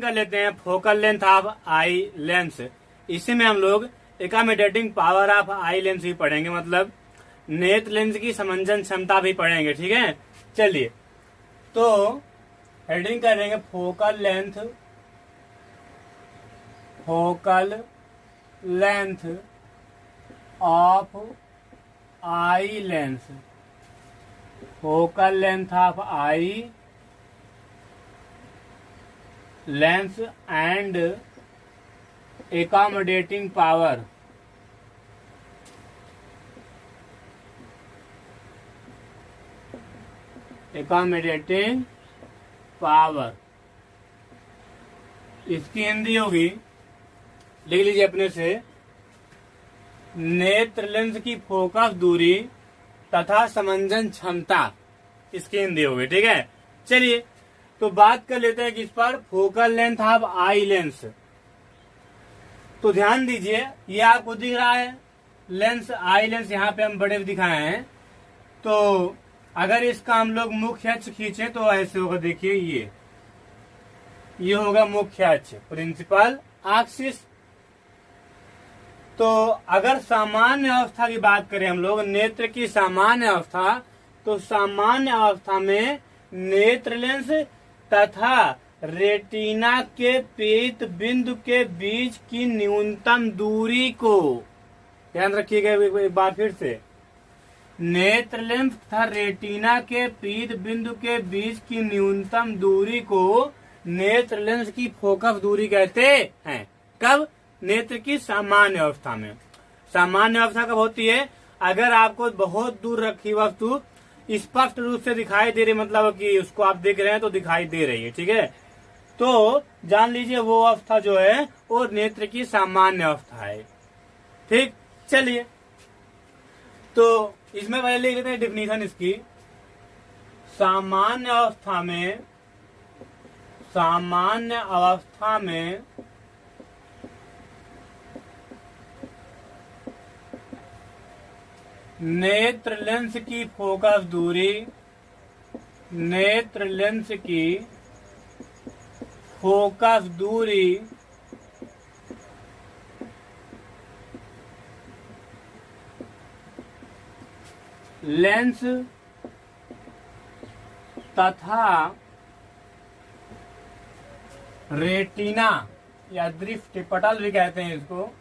कर लेते हैं focal length of eye lens. इसी में हम लोग accommodating power of eye lens भी पढ़ेंगे, मतलब नेत्र लेंस की समंजन क्षमता भी पढ़ेंगे। ठीक है, चलिए तो हेडिंग करेंगे focal length of eye lens, focal length of eye lens and accommodating power इसकी हिंदी होगी, लिख लीजिए अपने से, नेत्र लेंस की फोकस दूरी तथा समंजन क्षमता, इसकी हिंदी होगी। ठीक है, चलिए तो बात कर लेते हैं किस पर, focal length of eye lens. तो ध्यान दीजिए, ये आपको दिख रहा है लेंस, आई लेंस यहाँ पे हम बड़े दिखाए हैं। तो अगर इसका हम लोग मुख्य अक्ष खींचे तो ऐसे होगा, देखिए ये होगा मुख्य अक्ष, प्रिंसिपल एक्सिस। तो अगर सामान्य अवस्था की बात करें हम लोग, नेत्र की सामान्य अवस्था, तो सामान्य अवस्था में नेत्र लेंस तथा रेटिना के पीत बिंदु के बीच की न्यूनतम दूरी को, ध्यान रखिएगा एक बार फिर से, नेत्र लेंस तथा रेटिना के पीत बिंदु के बीच की न्यूनतम दूरी को नेत्र लेंस की फोकस दूरी कहते हैं। कब? नेत्र की सामान्य अवस्था में। सामान्य अवस्था कब होती है? अगर आपको बहुत दूर रखी वस्तु स्पष्ट रूप से दिखाई दे रही, मतलब कि उसको आप देख रहे हैं तो दिखाई दे रही है। ठीक है, तो जान लीजिए वो अवस्था जो है वो नेत्र की सामान्य अवस्था है। ठीक, चलिए तो इसमें पहले लिख लेते हैं डिफिनीशन इसकी। सामान्य अवस्था में नेत्र लेंस की फोकस दूरी, नेत्र लेंस की फोकस दूरी लेंस तथा रेटिना या दृष्टि पटल भी कहते हैं इसको,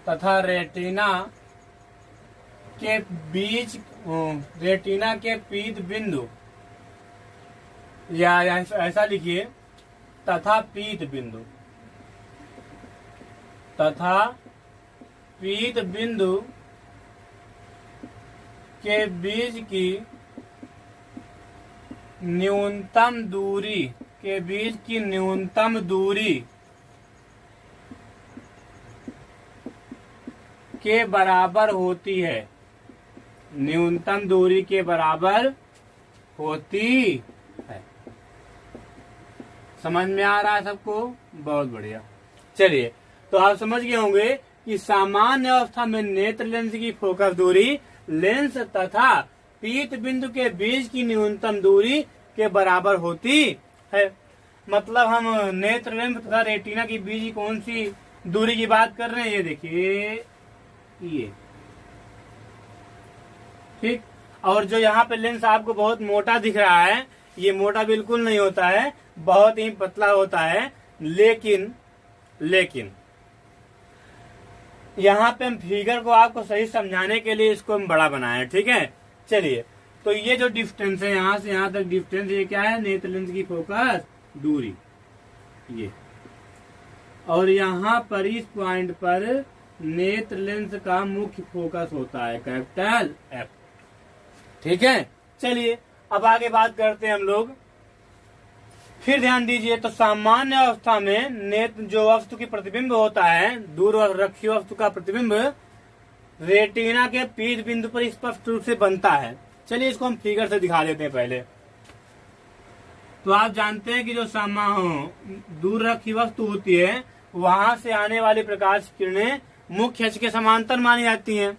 तथा रेटिना के बीच, रेटिना के पीत बिंदु, या ऐसा लिखिए, तथा पीत बिंदु, तथा पीत बिंदु के बीच की न्यूनतम दूरी, के बीच की न्यूनतम दूरी के बराबर होती है, न्यूनतम दूरी के बराबर होती है। समझ में आ रहा है सबको? बहुत बढ़िया। चलिए तो आप समझ गए होंगे कि सामान्य अवस्था में नेत्र लेंस की फोकस दूरी लेंस तथा पीत बिंदु के बीच की न्यूनतम दूरी के बराबर होती है। मतलब हम नेत्र लेंस तथा रेटिना के बीच की कौन सी दूरी की बात कर रहे हैं, ये देखिए ये। ठीक, और जो यहाँ पे लेंस आपको बहुत मोटा दिख रहा है, ये मोटा बिल्कुल नहीं होता है, बहुत ही पतला होता है। लेकिन यहाँ पे हम फिगर को आपको सही समझाने के लिए इसको हम बड़ा बनाए हैं। ठीक है, चलिए तो ये जो डिस्टेंस है यहाँ से यहाँ तक डिस्टेंस, ये क्या है? नेत्र लेंस की फोकस दूरी ये। और यहाँ पर इस पॉइंट पर नेत्र लेंस का मुख्य फोकस होता है, कैपिटल एफ। ठीक है, चलिए अब आगे बात करते हैं हम लोग। फिर ध्यान दीजिए, तो सामान्य अवस्था में नेत्र जो वस्तु की प्रतिबिंब होता है, दूर रखी वस्तु का प्रतिबिंब रेटिना के पीत बिंदु पर स्पष्ट रूप से बनता है। चलिए इसको हम फिगर से दिखा देते हैं पहले। तो आप जानते हैं कि जो दूर रखी वस्तु होती है, वहां से आने वाली प्रकाश किरणें मुख्य अक्ष के समांतर मानी जाती हैं,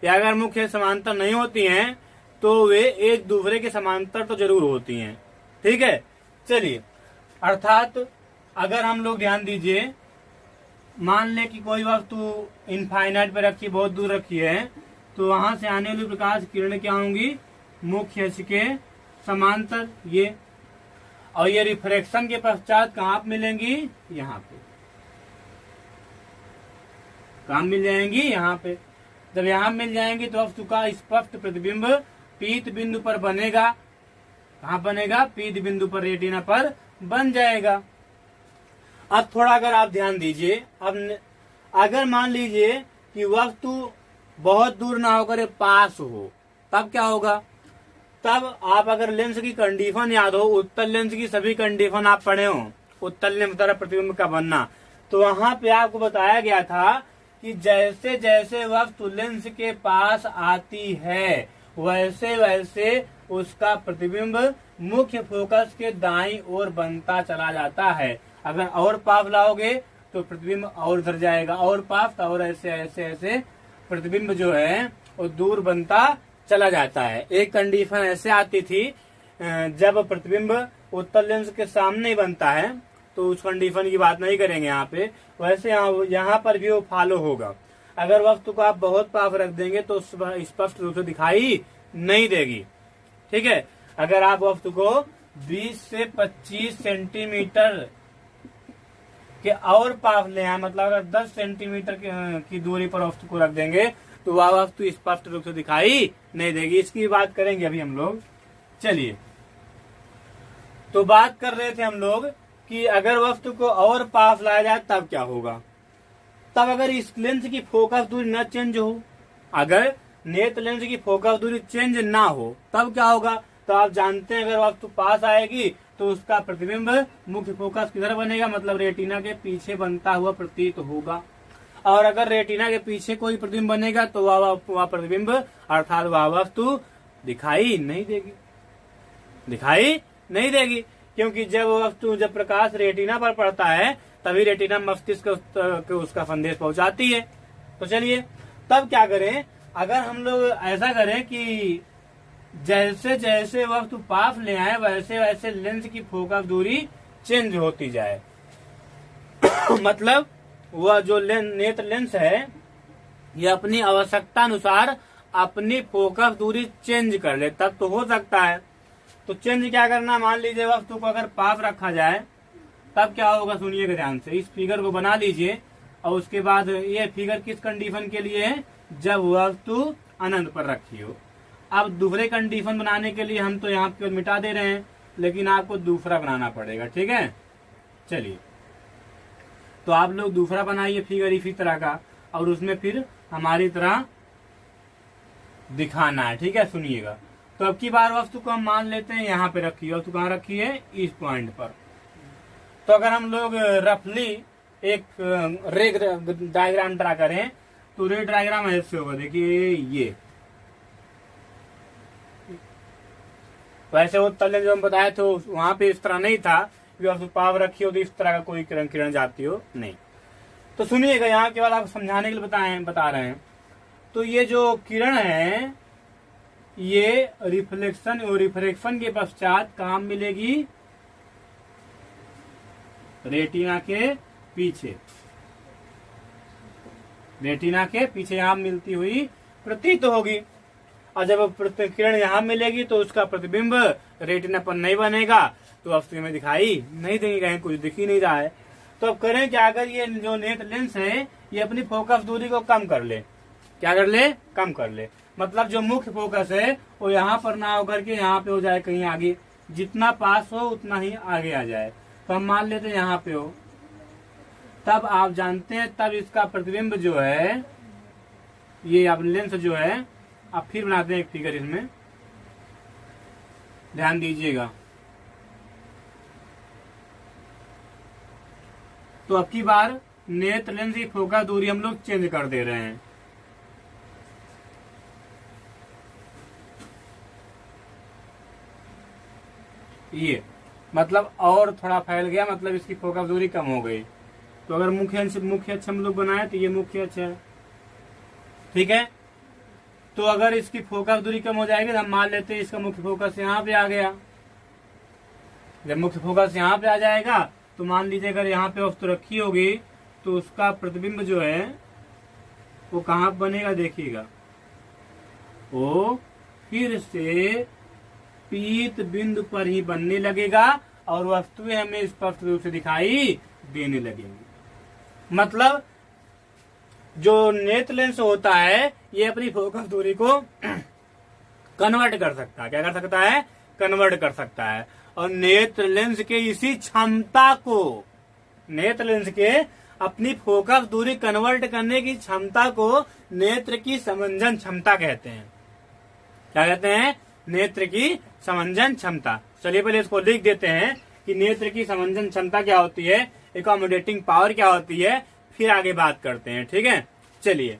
या अगर मुख्य समांतर नहीं होती हैं तो वे एक दूसरे के समांतर तो जरूर होती हैं। ठीक है, चलिए अर्थात अगर हम लोग ध्यान दीजिए, मान ले कि कोई वस्तु इनफाइनाइट पे रखी, बहुत दूर रखी है, तो वहां से आने वाली प्रकाश किरण क्या होंगी, मुख्य अक्ष के समांतर ये, और ये रिफ्रैक्शन के पश्चात कहाँ पे मिलेंगी, यहाँ पे, कहाँ मिल जाएंगी, यहाँ पे। जब यहाँ मिल जाएंगी तो वस्तु का स्पष्ट प्रतिबिंब पीत बिंदु पर बनेगा। कहाँ बनेगा, पीत बिंदु पर, रेटिना पर बन जाएगा। अब थोड़ा अगर आप ध्यान दीजिए, अब अगर मान लीजिए कि वस्तु बहुत दूर ना होकर पास हो, तब क्या होगा, तब आप अगर लेंस की कंडीशन याद हो, उत्तल लेंस की सभी कंडीशन आप पढ़े हो, उत्तल लेंस द्वारा प्रतिबिंब का बनना, तो वहां पे आपको बताया गया था कि जैसे जैसे वस्तु लेंस के पास आती है वैसे वैसे उसका प्रतिबिंब मुख्य फोकस के दाईं ओर बनता चला जाता है। अगर और पास लाओगे तो प्रतिबिंब और इधर जाएगा, और पास, और ऐसे ऐसे ऐसे प्रतिबिंब जो है वो दूर बनता चला जाता है। एक कंडीशन ऐसे आती थी जब प्रतिबिंब उत्तल लेंस के सामने ही बनता है, तो उस कंडीशन की बात नहीं करेंगे यहाँ पे। वैसे यहाँ पर भी वो फॉलो होगा। अगर वस्तु को आप बहुत पास रख देंगे तो स्पष्ट रूप से दिखाई नहीं देगी। ठीक है, अगर आप वस्तु को 20 से 25 सेंटीमीटर के और पास ले आए, मतलब अगर 10 सेंटीमीटर की दूरी पर वस्तु को रख देंगे तो वह वस्तु स्पष्ट रूप से दिखाई नहीं देगी। इसकी बात करेंगे अभी हम लोग। चलिए, तो बात कर रहे थे हम लोग कि अगर वस्तु को और पास लाया जाए तब क्या होगा। तब अगर इस लेंस की फोकस दूरी न चेंज हो, अगर नेत्र लेंस की फोकस दूरी चेंज ना हो, तब क्या होगा, तो आप जानते हैं अगर वस्तु पास आएगी तो उसका प्रतिबिंब मुख्य फोकस किधर बनेगा, मतलब रेटिना के पीछे बनता हुआ प्रतीत होगा। और अगर रेटिना के पीछे कोई प्रतिबिंब बनेगा तो वह प्रतिबिंब अर्थात वह वस्तु दिखाई नहीं देगी, दिखाई नहीं देगी, क्योंकि जब प्रकाश रेटिना पर पड़ता है तभी रेटिना मस्तिष्क को उसका संदेश पहुंचाती है। तो चलिए, तब क्या करें, अगर हम लोग ऐसा करें कि जैसे जैसे वस्तु पास ले आए वैसे वैसे लेंस की फोकस दूरी चेंज होती जाए मतलब वह जो नेत्र लेंस है ये अपनी आवश्यकता अनुसार अपनी फोकस दूरी चेंज कर ले, तब तो हो सकता है। तो चेंज क्या करना, मान लीजिए वस्तु को अगर पास रखा जाए तब क्या होगा, सुनिएगा ध्यान से। इस फिगर को बना लीजिए और उसके बाद ये फिगर किस कंडीशन के लिए है, जब वस्तु अनंत पर रखी हो। अब दूसरे कंडीशन बनाने के लिए हम तो यहाँ पे मिटा दे रहे हैं, लेकिन आपको दूसरा बनाना पड़ेगा। ठीक है, चलिए, तो आप लोग दूसरा बनाइए फिगर इसी तरह का, और उसमें फिर हमारी तरह दिखाना है। ठीक है, सुनिएगा। तो अब की बार वस्तु को हम मान लेते हैं यहाँ पे रखी है, वस्तु कहाँ रखी है, इस पॉइंट पर। तो अगर हम लोग रफली एक रे डायग्राम ड्रा करें तो रे डायग्राम ऐसे होगा, देखिए ये वैसे वो तले जो हम बताए थे वहां पे इस तरह नहीं था कि वस्तु पाव रखी हो तो इस तरह का कोई किरण जाती हो, नहीं। तो सुनिएगा, यहाँ केवल आपको समझाने के लिए बता रहे हैं। तो ये जो किरण है ये रिफ्लेक्शन और रिफ्रैक्शन के पश्चात कहाँ मिलेगी, रेटिना के पीछे, रेटिना के पीछे यहाँ मिलती हुई प्रतीत होगी। और जब किरण यहाँ मिलेगी तो उसका प्रतिबिंब रेटिना पर नहीं बनेगा, तो वस्तु में दिखाई नहीं देंगे, कहीं कुछ दिख ही नहीं रहा है। तो अब करें क्या, अगर ये जो नेत्र लेंस है ये अपनी फोकस दूरी को कम कर ले, क्या कर ले, कम कर ले, मतलब जो मुख्य फोकस है वो यहाँ पर ना होकर के यहाँ पे हो जाए, कहीं आगे, जितना पास हो उतना ही आगे आ जाए। तो हम मान लेते हैं यहाँ पे हो, तब आप जानते हैं तब इसका प्रतिबिंब जो है, ये अब लेंस जो है, आप फिर बनाते हैं एक फिगर, इसमें ध्यान दीजिएगा। तो अब की बार नेत्र लेंस की फोकस दूरी हम लोग चेंज कर दे रहे हैं। ये मतलब और थोड़ा फैल गया, मतलब इसकी फोकस दूरी कम हो गई। तो अगर मुख्य अक्ष हम लोग बनाए तो ये मुख्य अक्ष है। ठीक है, तो अगर इसकी फोकस दूरी कम हो जाएगी तो हम मान लेते हैं इसका मुख्य फोकस यहाँ पे आ गया। जब मुख्य फोकस यहाँ पे आ जाएगा तो मान लीजिए अगर यहाँ पे वस्तु रखी होगी तो उसका प्रतिबिंब जो है वो कहाँ बनेगा, देखिएगा, वो फिर से पीत बिंदु पर ही बनने लगेगा और वस्तुएं हमें स्पष्ट रूप से दिखाई देने लगेंगी। मतलब जो नेत्र लेंस होता है ये अपनी फोकस दूरी को कन्वर्ट कर सकता है। क्या कर सकता है? कन्वर्ट कर सकता है। और नेत्र लेंस के इसी क्षमता को, नेत्र लेंस के अपनी फोकस दूरी कन्वर्ट करने की क्षमता को नेत्र की समंजन क्षमता कहते हैं। क्या कहते हैं? नेत्र की समंजन क्षमता। चलिए पहले इसको लिख देते हैं कि नेत्र की समंजन क्षमता क्या होती है, एकोमोडेटिंग पावर क्या होती है, फिर आगे बात करते हैं। ठीक है, चलिए।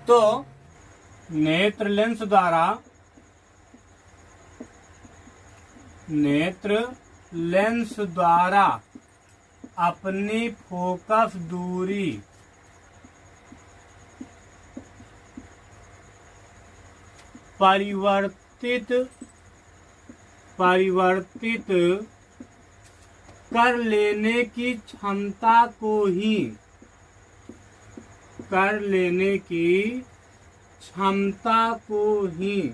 तो नेत्र लेंस द्वारा अपनी फोकस दूरी परिवर्तित कर लेने की क्षमता को ही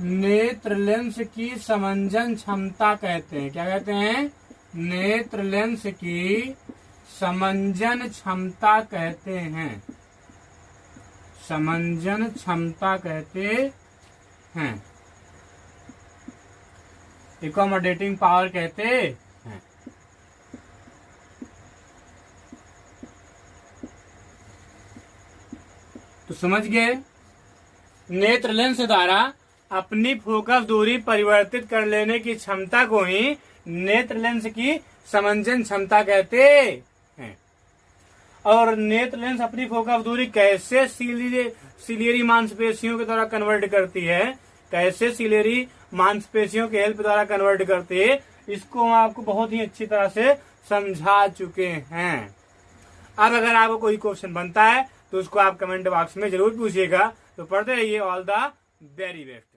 नेत्र लेंस की समंजन क्षमता कहते हैं। क्या कहते हैं? नेत्र लेंस की समंजन क्षमता कहते हैं। समंजन क्षमता कहते हैं, एकोमोडेटिंग पावर कहते हैं। तो समझ गए, नेत्र लेंस द्वारा अपनी फोकस दूरी परिवर्तित कर लेने की क्षमता को ही नेत्र लेंस की समंजन क्षमता कहते हैं। और नेत्र लेंस अपनी फोकस दूरी कैसे सिलियरी मांसपेशियों के द्वारा कन्वर्ट करती है, कैसे सिलियरी मांसपेशियों के हेल्प द्वारा कन्वर्ट करती है, इसको हम आपको बहुत ही अच्छी तरह से समझा चुके हैं। अब अगर आपको कोई क्वेश्चन बनता है तो उसको आप कमेंट बॉक्स में जरूर पूछिएगा। तो पढ़ते रहिए। All the very best.